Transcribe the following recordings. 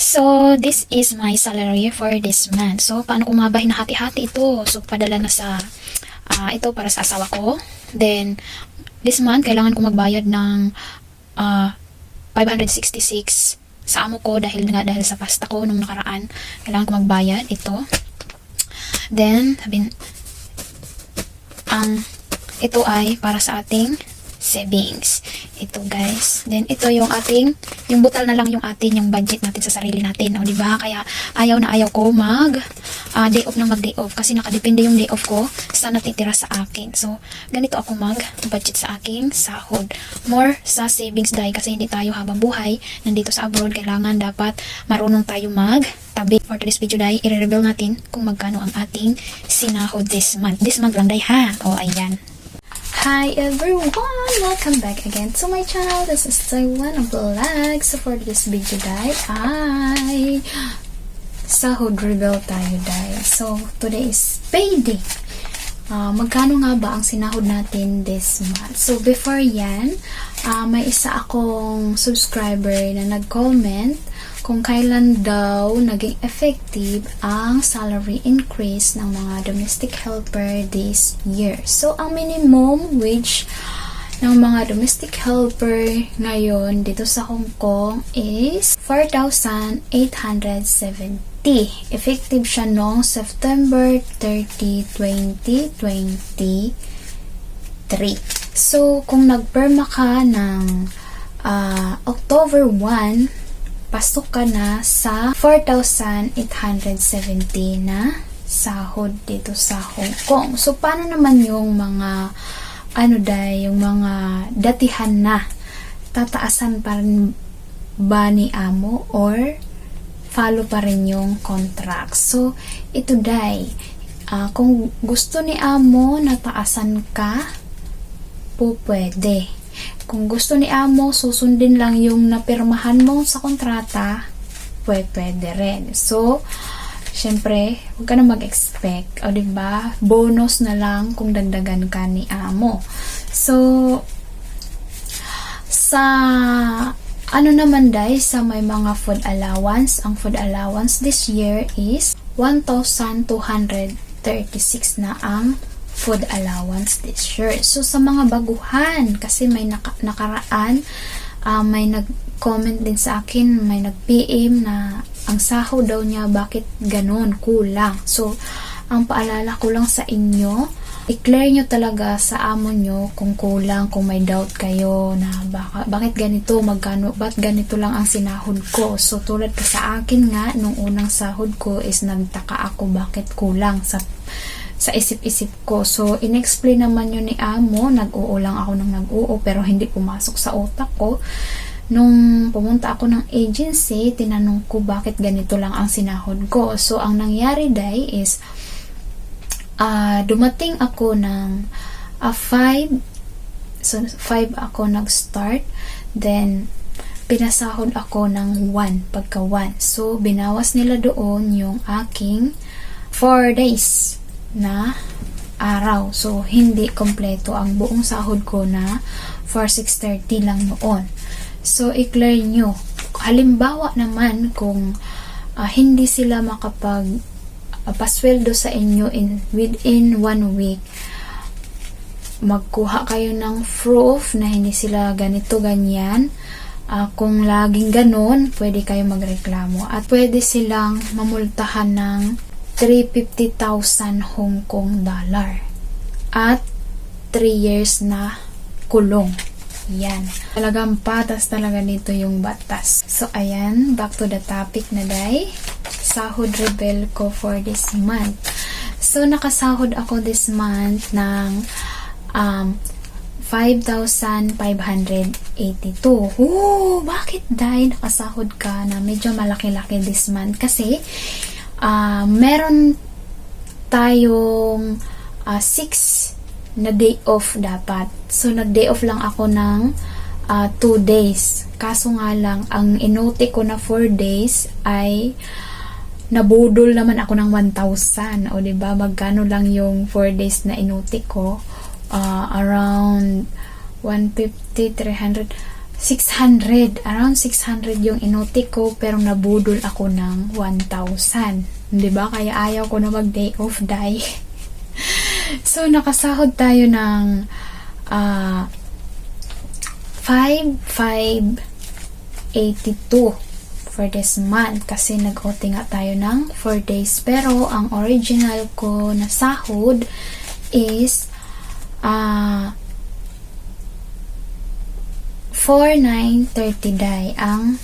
So, this is my salary for this month. So, paano ko mabay na hati-hati ito? So, padala na sa, ito para sa asawa ko. Then, this month, kailangan ko magbayad ng 566 sa amo ko dahil sa pasta ko nung nakaraan. Kailangan ko magbayad ito. Then, ito ay para sa ating savings. Ito guys. Then ito yung yung butal na lang yung yung budget natin sa sarili natin. O diba? Kaya ayaw na ayaw ko day off ng mag-day off. Kasi nakadepende yung day off ko sa natitira sa akin. So, ganito ako mag-budget sa aking sahod. More sa savings dahil kasi hindi tayo habang buhay. Nandito sa abroad, kailangan dapat marunong tayo tabi. For today's video dahil, i-reveal natin kung magkano ang ating sinahod this month. This month lang dahil ha. O, ayan. Hi everyone! Welcome back again to my channel. This is Taiwan Vlog. So for this video dahil ay sahod reveal tayo dahil. So today is payday. Magkano nga ba ang sinahod natin this month? So before yan, may isa akong subscriber na nag-comment kung kailan daw naging effective ang salary increase ng mga domestic helper this year. So, ang minimum wage ng mga domestic helper ngayon dito sa Hong Kong is 4,870. Effective siya noong September 30, 2023. So, kung nagperma ka ng October 1, pasok ka na sa 4,870 na sahod dito sa Hong Kong. So, paano naman yung mga yung mga datihan na tataasan pa rin ba ni amo or follow pa rin yung contract? So, ito kung gusto ni amo na taasan ka, pwede. Kung gusto ni amo, susundin lang yung napirmahan mo sa kontrata, pwede rin. So, syempre, huwag ka na mag-expect. O, diba? Bonus na lang kung dagdagan ka ni amo. So, sa naman sa may mga food allowance, ang food allowance this year is 1,236 na ang food allowance this year. So, sa mga baguhan, kasi may nakaraan, may nag-comment din sa akin, may nag-PM na ang sahod daw niya, bakit ganun, kulang. So, ang paalala ko lang sa inyo, i-clear nyo talaga sa amo nyo kung kulang, kung may doubt kayo na bakit ganito, ba't ganito lang ang sinahod ko. So, tulad ka sa akin nga, nung unang sahod ko is nagtaka ako bakit kulang sa isip-isip ko. So, in-explain naman yun ni amo, nag-oo lang ako ng nag-oo, pero hindi pumasok sa utak ko. Nung pumunta ako ng agency, tinanong ko bakit ganito lang ang sinahod ko. So, ang nangyari is, dumating ako ng 5, so 5 ako nag-start, then pinasahod ako ng 1, pagka 1. So, binawas nila doon yung aking 4 days na araw. So, hindi kompleto ang buong sahod ko na 4,630 lang noon. So, i-clear nyo. Halimbawa naman, kung hindi sila pasweldo sa inyo within 1 week, magkuha kayo ng proof na hindi sila ganito, ganyan. Kung laging ganon, pwede kayo magreklamo. At pwede silang mamultahan ng 350,000 Hong Kong dollar at 3 years na kulong. Yan. Talagang patas talaga nito yung batas. So, ayan. Back to the topic na sahod reveal ko for this month. So, nakasahod ako this month ng 5,582. Bakit nakasahod ka na medyo malaki-laki this month? Kasi, meron tayong 6 na day off dapat. So, nag-day off lang ako ng 2 days. Kaso nga lang, ang inote ko na 4 days ay nabudol naman ako ng 1,000. O, diba? Magkano lang yung 4 days na inote ko? Around 150, 300. 600. Around 600 yung inutik ko, pero nabudol ako ng 1,000. Diba? Kaya ayaw ko na mag-day off, day. So, nakasahod tayo ng 5,582 for this month. Kasi nag-OT nga tayo ng 4 days. Pero, ang original ko na sahod is 4,930 day ang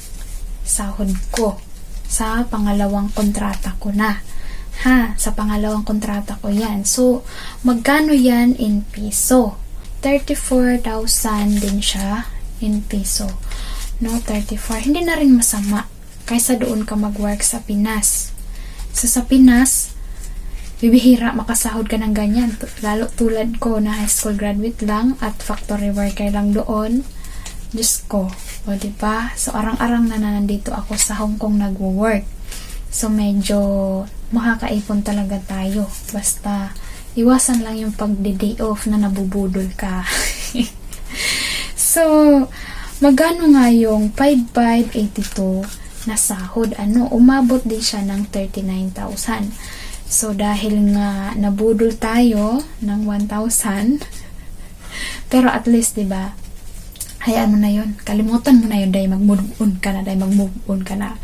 sahod ko sa pangalawang kontrata ko na. Sa pangalawang kontrata ko yan. So, magkano yan in piso? 34,000 din siya in piso. No, 34. Hindi na rin masama kaysa doon ka mag-work sa Pinas. So, sa Pinas, bibihira makasahod ka ng ganyan. Lalo tulad ko na high school graduate lang at factory worker lang doon. Diyos ko. O, diba? So, arang-arang na nandito ako sa Hong Kong nagwo-work. So, medyo makakaipon talaga tayo. Basta, iwasan lang yung pagde-day off na nabubudol ka. So, magano nga yung 5,582 na sahod? Umabot din siya ng 39,000. So, dahil nga nabudol tayo ng 1,000, pero at least, diba, hayaan mo na yun. Kalimutan mo na yun, dahil mag-move on ka na,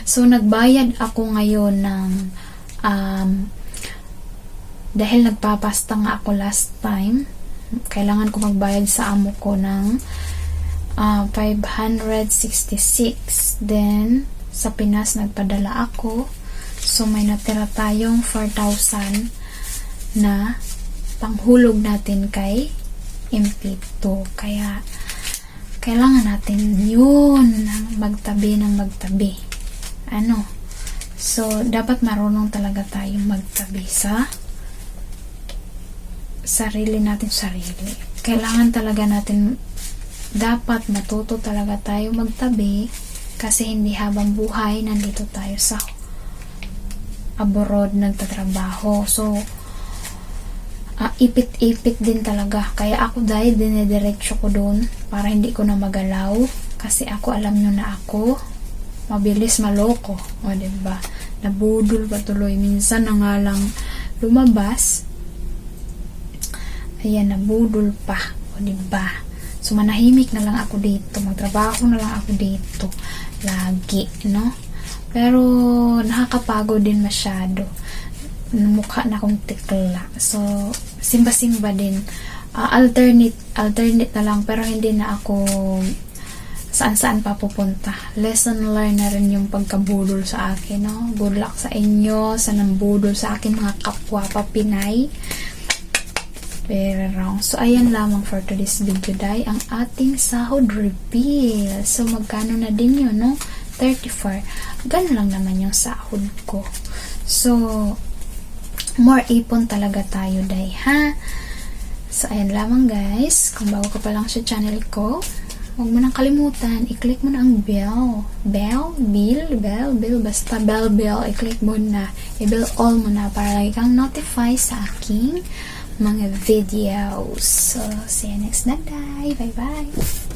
So, nagbayad ako ngayon ng dahil nagpapasta nga ako last time, kailangan ko magbayad sa amo ko ng 566. Then, sa Pinas, nagpadala ako. So, may natira tayong 4,000 na panghulog natin kay MP2. Kaya, kailangan natin yun magtabi ng magtabi. So, dapat marunong talaga tayong magtabi sa sarili natin. Kailangan talaga natin, dapat matuto talaga tayo magtabi, kasi hindi habang buhay nandito tayo sa abroad nagtatrabaho. So, ipit-ipit din talaga. Kaya ako dahil dinediretso ko doon para hindi ko na magalaw. Kasi ako, alam nyo na ako, mabilis maloko. O, diba? Nabudol pa tuloy. Minsan na nga lang lumabas. Ayan, nabudol pa. O, diba? So, manahimik na lang ako dito. Magtrabaho na lang ako dito. Lagi, no? Pero, nakakapagod din masyado. Mukha na akong tikla. So, simba-simba din. Alternate na lang, pero hindi na ako saan-saan pa pupunta. Lesson learned na rin yung pagkabudol sa akin, no? Good luck sa inyo, sa nambudol sa akin, mga kapwa pa Pinay. Very wrong. So, ayan lamang for today's video, day. Ang ating sahod reveal. So, magkano na din yun, no? 34. Ganun lang naman yung sahod ko. So, more ipon talaga tayo, day, ha? So, ayan lamang, guys. Kung bago ka pa lang sa channel ko, huwag mo nang kalimutan, i-click mo na ang bell. Bell, basta bell, i-click mo na. I-bell all mo na para lagi kang notify sa aking mga videos. So, see you next na, day. Bye-bye.